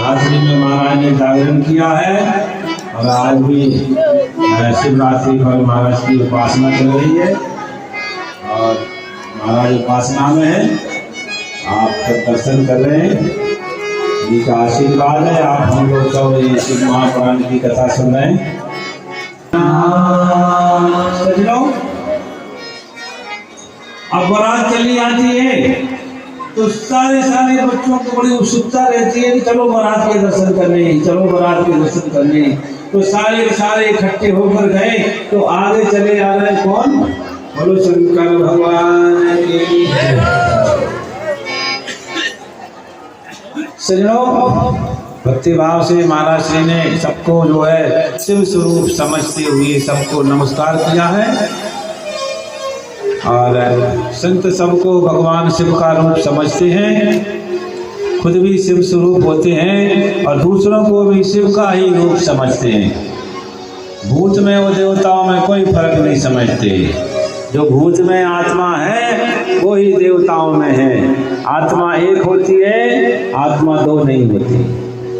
रात्रि में महाराज ने जागरण किया है और आज भी शिवरात्रि पर महाराज की उपासना चल रही है और महाराज उपासना में है। आप सब दर्शन कर रहे हैं, जी का आशीर्वाद है। आप हम लोग सब शिव महापुराण की कथा सुन रहे हैं। अब बारात चली आती है तो सारे बच्चों को बड़ी उत्सुकता रहती है कि चलो बारात के दर्शन करने, चलो बारात के दर्शन करने। तो सारे इकट्ठे होकर गए तो आगे चले आ रहे कौन? बोलो शंकर भगवान की सजनों, भक्ति भाव से महाराज श्री ने सबको जो है शिव स्वरूप समझते हुए सबको नमस्कार किया है और संत सबको भगवान शिव का रूप समझते हैं, खुद भी शिव स्वरूप होते हैं और दूसरों को भी शिव का ही रूप समझते हैं। भूत में और देवताओं में कोई फर्क नहीं समझते। जो भूत में आत्मा है वो ही देवताओं में है। आत्मा एक होती है, आत्मा दो नहीं होती।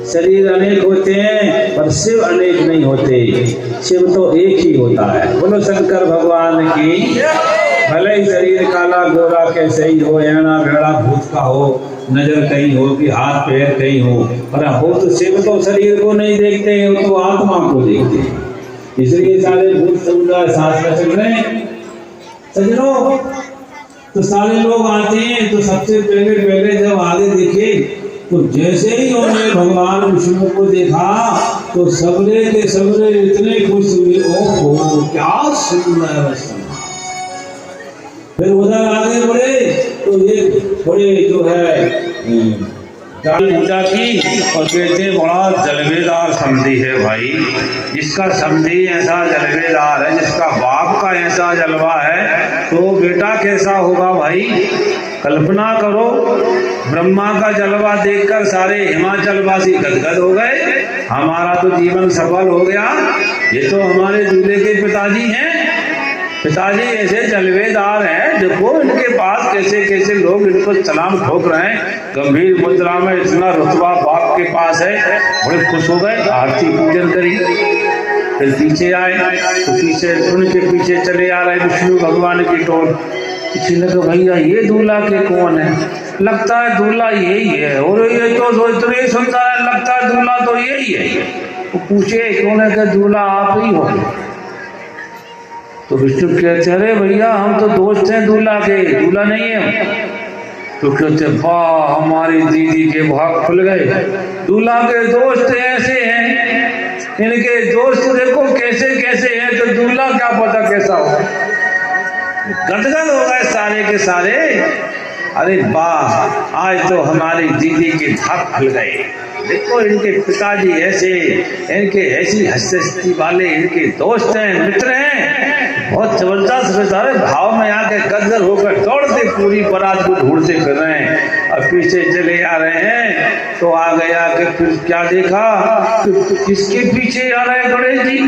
शरीर अनेक होते हैं पर शिव अनेक नहीं होते। शिव तो एक ही होता है। बोलो शंकर भगवान की। भले ही शरीर काला गोरा कैसे ही हो, ऐना भेड़ा भूत का हो, नजर कहीं हो कि हाथ पैर कहीं हो, पर हो तो शिव तो शरीर को नहीं देखते हैं, वो तो आत्मा को देखते हैं। इसलिए सारे भूत समुदाय साथ में चल रहे हैं। सजनों, तो सारे लोग आते हैं तो सबसे पहले जब आगे देखे तो जैसे ही उन्होंने भगवान विष्णु को देखा तो सबरे के सबरे इतने खुश हुए, ओहो क्या सुंदर। फिर उधर आगे बढ़े तो ये बड़े जो है पूजा की और कहते बड़ा जलवेदार समधी है भाई। जिसका समधी ऐसा जलवेदार है, जिसका बाप का ऐसा जलवा है तो बेटा कैसा होगा भाई। कल्पना करो, ब्रह्मा का जलवा देखकर सारे हिमाचल वासी गदगद हो गए। हमारा तो जीवन सफल हो गया। ये तो हमारे दूल्हे के पिताजी हैं। पिताजी ऐसे जलवेदार हैं, देखो इनके पास कैसे कैसे लोग इनको सलाम ठोक रहे हैं। गंभीर मुद्रा में इतना रुतबा बाप के पास है। बड़े खुश हो गए, आरती पूजन करी। फिर पीछे आए तो पीछे उनके पीछे चले आ रहे विष्णु भगवान की टोल। किसी ने कहा भैया ये दूल्हा के कौन है? लगता है दूल्हा यही है। और ये तो इतने सुंदर है, लगता है दूल्हा तो यही है। वो पूछे कौन है? कि दूल्हा आप ही हो। तो विष्णु कहते अरे भैया हम तो दोस्त हैं दूल्हा के, दूल्हा नहीं है। तो कहते वाह हमारी दीदी के भाग खुल गए। दूल्हा के दोस्त ऐसे हैं, इनके दोस्त देखो कैसे कैसे हैं, तो दूल्हा क्या पता कैसा हो। गदगद हो गए सारे के सारे। अरे वाह आज तो हमारी दीदी के भाग खुल गए। देखो इनके पिताजी ऐसे, इनके ऐसी हस्ती वाले इनके दोस्त हैं, मित्र हैं। बहुत जबरदस्त बेचारे भाव में आके गदगद होकर दौड़ते पूरी बारात को ढूंढते फिर रहे हैं और पीछे चले आ रहे हैं। तो आ गया कि फिर क्या देखा, किसके पीछे आ रहे गणेश जी।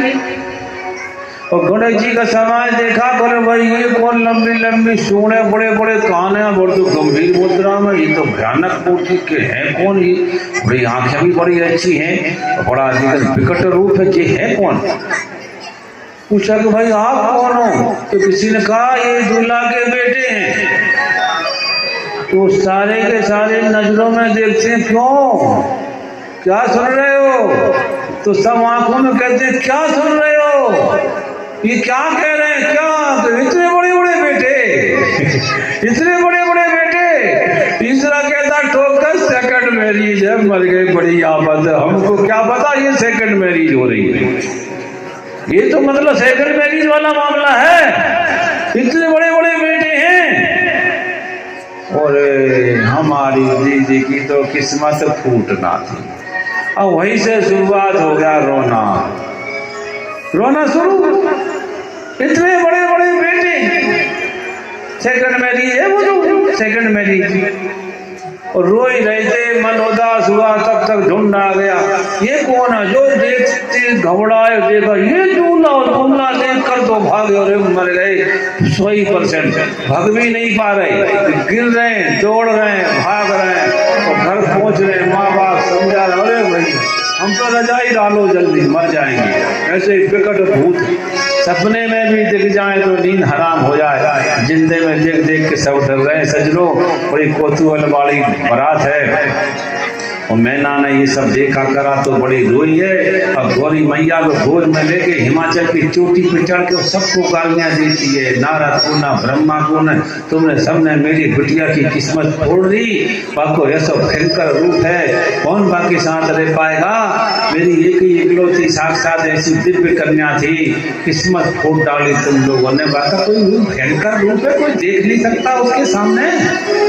और गणेश जी का समाज देखा, बोले भाई ये कौन लंबी लंबी सूंडें, बड़े बड़े कान हैं, बड़े तो गंभीर मुद्रा में, ये तो भयानक मूर्ति के हैं कौन? ये बड़ी आंखें भी बड़ी अच्छी हैं, बड़ा विकट रूप है, ये है कौन? पूछा कि भाई आप कौन हो? तो किसी ने कहा ये दूल्हा के बेटे हैं। तो सारे के सारे नजरों में देखते हैं, क्यों क्या सुन रहे हो? तो सब आंखों में कहते हैं क्या सुन रहे हो, ये क्या कह रहे हैं, क्या तो इतने बड़े बड़े बेटे इतने बड़े बड़े बेटे। तीसरा कहता ठोकर सेकंड मैरिज है, मर गए बड़ी आफत है, हमको क्या पता ये सेकंड मैरिज हो रही है। ये तो मतलब सेकंड मैरिज वाला मामला है, इतने बड़े बड़े बेटे हैं। और हमारी दीदी की तो किस्मत फूटना थी। अब वहीं से शुरुआत हो गया रोना, रोना शुरू। इतने बड़े बड़े बेटे, सेकंड मैरिज है वो तो सेकंड मैरिज। और रो ही रहे थे, मन उदास हुआ, तब तक ढूंढ आ गया ये कौन है। जो देखते घबराए, देखा ये दूल्हा देख कर तो भागे और मर गए 100%। भाग भी नहीं पा रहे, गिर रहे हैं, दौड़ रहे हैं, भाग रहे हैं और घर पहुंच रहे। माँ बाप समझा रहे, अरे रजाई डालो जल्दी मर जाएंगे। ऐसे विकट भूत सपने में भी दिख जाए तो नींद हराम हो जाए, जिंदे में देख देख के सब डर रहे। सजनो बड़ी कौतूहल वाली बारात है और मैना ने ये सब देखा करा तो बड़ी रोई है। और गौरी मैया को गोद में लेके हिमाचल की चोटी पे चढ़ के सबको गालियां देती है, नारद को ना ब्रह्मा को न, तुमने सबने मेरी बिटिया की किस्मत फोड़ दी। बाको ऐसा भयंकर रूप है, कौन बाकी साथ रह पाएगा। मेरी एक ही इकलौती साक्षात ऐसी दिव्य कन्या थी, किस्मत फोड़ डाली तुम लोगों ने। बाका कोई भयंकर रूप है, कोई देख नहीं सकता उसके सामने,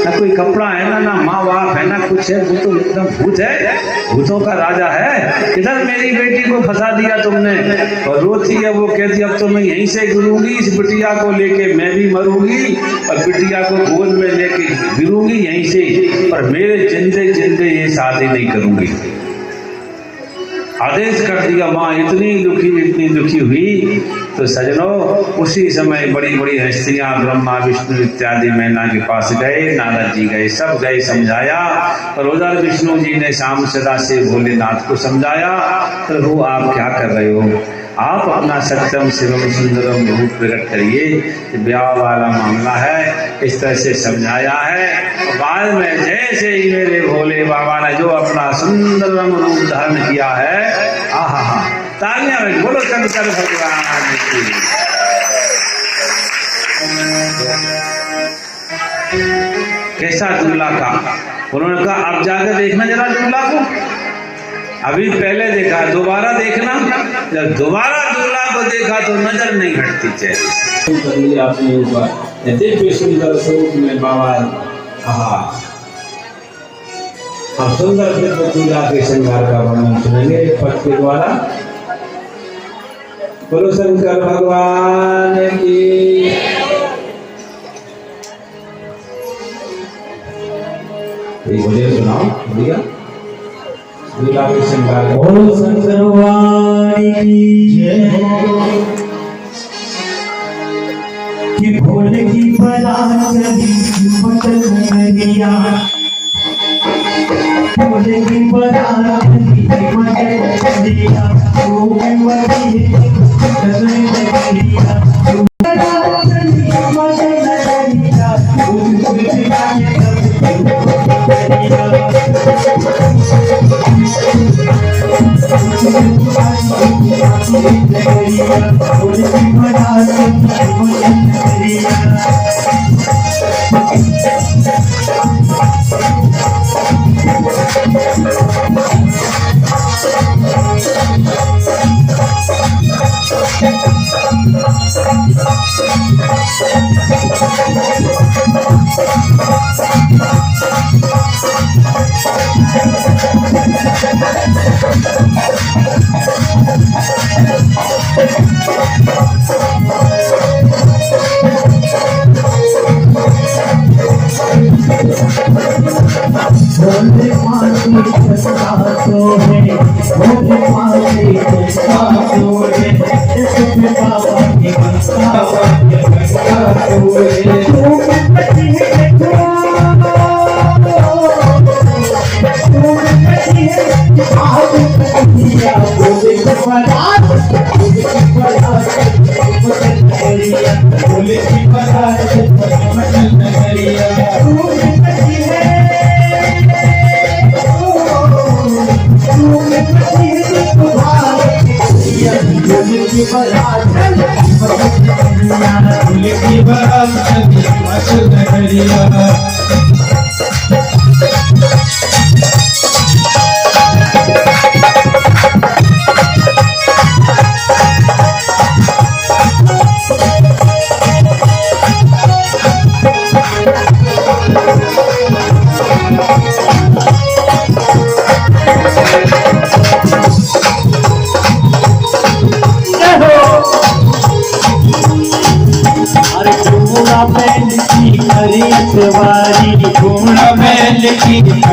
ना कोई कपड़ा है ना माँ बाप है ना कुछ है, वो तो एकदम भूत है, भूतों का राजा है। इधर मेरी बेटी को फंसा दिया तुमने और रोती है, वो कहती अब तो मैं यहीं से गिरूंगी, इस बिटिया को लेके मैं भी मरूंगी और बिटिया को गोद में लेके गिरूंगी यहीं से, पर मेरे जिंदे जिंदे ये शादी नहीं करूंगी। आदेश कर दिया। माँ इतनी दुखी हुई तो सजनों उसी समय बड़ी बड़ी हस्तियां ब्रह्मा विष्णु इत्यादि मैना के पास गए, नारद जी गए, सब गए, समझाया। और उधर विष्णु जी ने शाम सदा से भोलेनाथ को समझाया, प्रभु आप क्या कर रहे हो, आप अपना सत्यम शिवम सुंदरम रूप प्रकट करिए, ब्याह वाला मामला है, इस तरह से समझाया है। बाद में जैसे ही मेरे भोले बाबा ने जो अपना सुंदरम रूप धारण किया है, आहा तालियां में बोलो शंकर भगवान की। कैसा दूल्हा का, उन्होंने कहा अब जाकर देखना जरा दूल्हा को, अभी पहले देखा दोबारा देखना, जब दोबारा दूल्हा को देखा तो नजर नहीं हटती चेहरे से। अपने ऊपर दिव्य सुंदर स्वरूप में बाबा अब सुंदर दूल्हा के श्रृंगार का वर्णन सुनेंगे पद के द्वारा। बोलो शंकर भगवान की। बोलिए सुनाओ भैया दूल्हा के श्रृंगार। बोलो शंकर भगवान की जय। कि भोले की बारात चली मटन नदिया, भोले की बारात चली मटन नदिया, ओ मरी मटन नदिया, बारात चली मटन नदिया, ओ बिटिया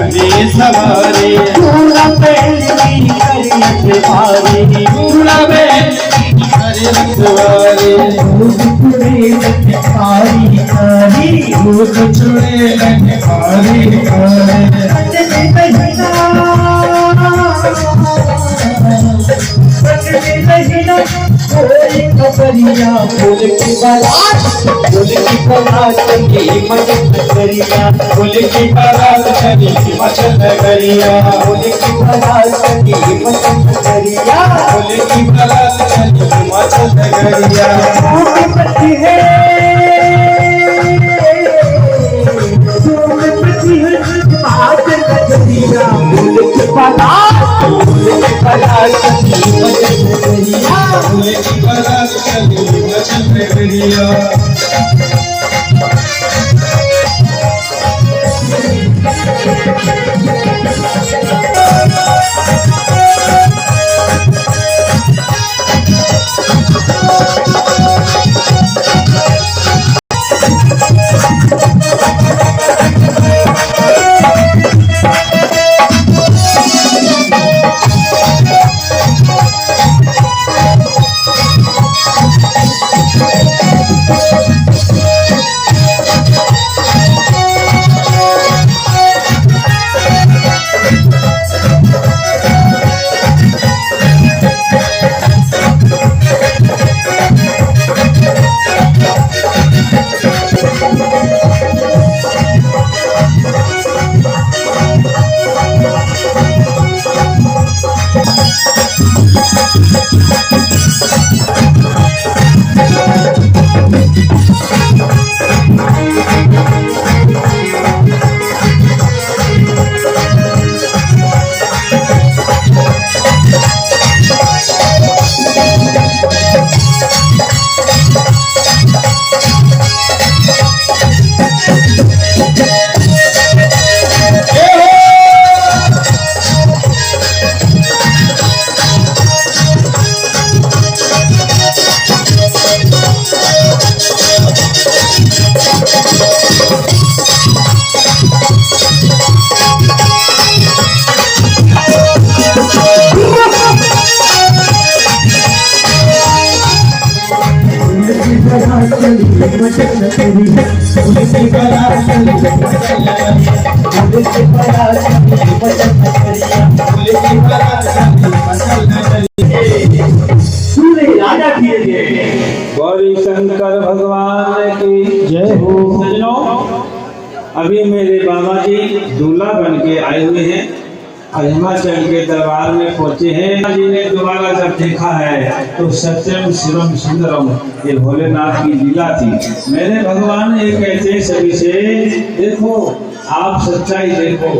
के सवारी पूरा बैल की करियत भारी, पूरा बैल की करियत सवारी, दूध चुड़े लग कारी कारी, दूध चुड़े लग कारी कारी, सजने बजना कोई खबरिया फूल की बारात चली मचल नगरिया फूल की बारात चली मचल नगरिया फूल की बारात चली मचल नगरिया फूल की बारात चली मचल नगरिया धूमपति है आज नगरिया फूल की बारात चली मचल नगरिया फूल की बारात चली मचल नगरिया गौरी शंकर भगवान की जय हो। सजनों, अभी मेरे बाबा जी दूल्हा बन के आए हुए हैं और हिमाचल के दरबार में पहुंचे हैं। जी ने दोबारा जब देखा है तो सत्यम शिवम सुंदरम, ये भोलेनाथ की लीला थी। मेरे भगवान ये कहते हैं सभी से, देखो आप सच्चाई देखो,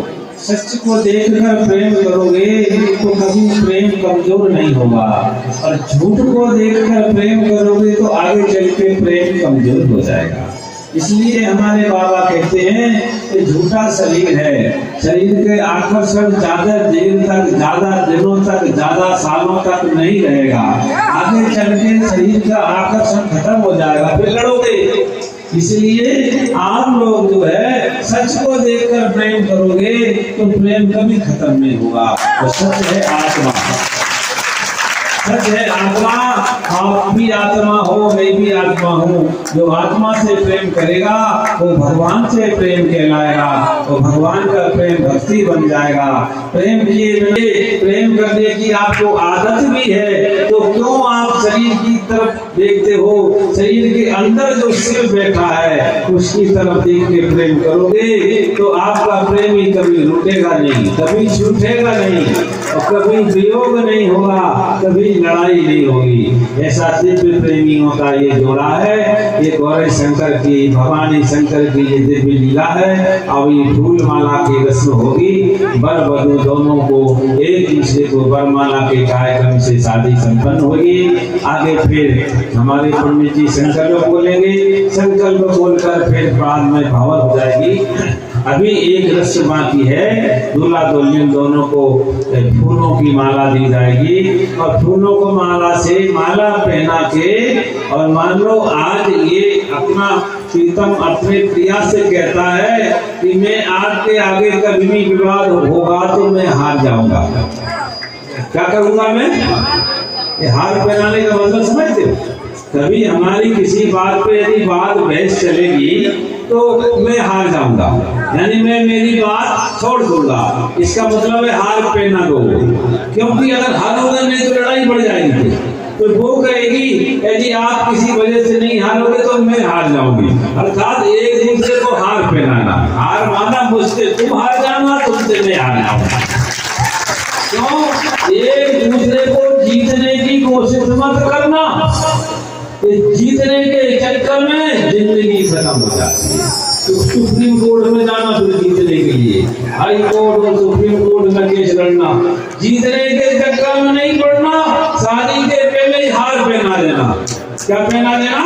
सच को देखकर प्रेम करोगे तो कभी प्रेम कमजोर नहीं होगा, और झूठ को देखकर प्रेम करोगे तो आगे चल के प्रेम कमजोर हो जाएगा। इसलिए हमारे बाबा कहते हैं कि झूठा शरीर है, शरीर के आकर्षण ज्यादा देर तक, ज्यादा दिनों तक, ज्यादा सालों तक नहीं रहेगा। आगे चल के शरीर का आकर्षण खत्म हो जाएगा, फिर लड़ोगे। इसलिए आप लोग जो है सच को देखकर प्रेम करोगे तो प्रेम कभी खत्म नहीं होगा। तो सच है आत्मा, सच है आत्मा। आप भी आत्मा हो, मैं भी आत्मा हूँ। जो आत्मा से प्रेम करेगा वो भगवान से प्रेम कहलाएगा, वो भगवान का प्रेम भक्ति बन जाएगा। प्रेम ये प्रेम करने की आपको आदत भी है तो क्यों आप शरीर की तरफ देखते हो? शरीर के अंदर जो शिव बैठा है उसकी तरफ देख के प्रेम करोगे तो आपका प्रेम ही कभी रुकेगा नहीं, कभी छूटेगा नहीं, और कभी वियोग नहीं होगा, कभी लड़ाई नहीं होगी। ऐसा दिव्य प्रेमियों का ये जोड़ा है। ये गौरी शंकर की, भवानी शंकर की ये दिव्य लीला है। अब ये फूल माला की रस्म होगी, वर वधू दोनों को एक दूसरे को वरमाला के कार्यक्रम से शादी संपन्न होगी। आगे फिर हमारे पंडित जी संकल्प बोलेंगे, संकल्प बोलकर फिर बाद में भावक हो जाएगी। अभी एक रस्म बाकी है, दूल्हा दुल्हन दोनों को फूलों की माला दी जाएगी, और फूलों को माला से माला पहना के, और मान लो आज ये अपना प्रीतम अपने प्रिया से कहता है कि मैं आपके आगे कभी भी विवाद होगा तो मैं हार जाऊंगा। क्या करूंगा मैं? ये हार पहनाने का मतलब समझते हो? कभी हमारी किसी बात पे यदि बात बहस चलेगी तो मैं हार जाऊंगा, यानी मैं मेरी बात छोड़ दूंगा। इसका मतलब है हार पहना दो, क्योंकि अगर हारोगे नहीं तो लड़ाई बढ़ जाएगी। तो वो कहेगी यदि आप किसी वजह से नहीं हारोगे तो मैं हार जाऊंगी। अर्थात एक दूसरे को हार पहनाना, हार माना मुझसे तुम हार जाना, तुमसे मैं हार जाऊंगा। क्यों? एक दूसरे को जीतने की कोशिश मत करना, जीतने के चक्कर में जिंदगी खत्म हो जाती है। तो सुप्रीम कोर्ट में जाना फिर जीतने के लिए, हाई कोर्ट और सुप्रीम कोर्ट में केस लड़ना, जीतने के चक्कर में नहीं पड़ना। शादी के पहले ही हार पहना देना। क्या पहना देना?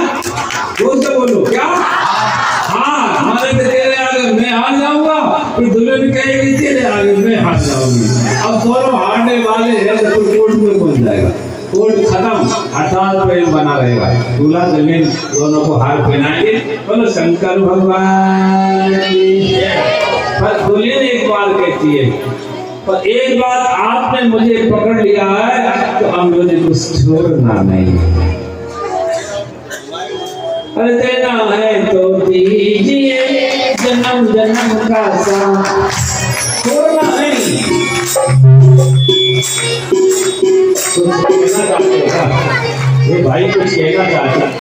बोलो क्या? हाँ, हमारे तेरे आगे मैं हार जाऊंगा, फिर दुल्हन कहेगी तेरे आगे मैं हार जाऊंगी। अब दोनों हारने वाले हैं तो कोर्ट में पहुंच जाएगा, कोर्ट खत्म, अर्थात प्रेम बना रहेगा। दूल्हा दुल्हन दोनों को हार पहनाएंगे। बोलो शंकर भगवान की जय। पर दुल्हन एक बार कहती है, पर एक बात आपने मुझे पकड़ लिया है तो अब मुझे कुछ छोड़ना नहीं। अरे देना है तो दीजिए जन्म जन्म का साथ, छोड़ना नहीं। कुछ कहना चाहते हैं? ये भाई कुछ कहना चाहते हैं?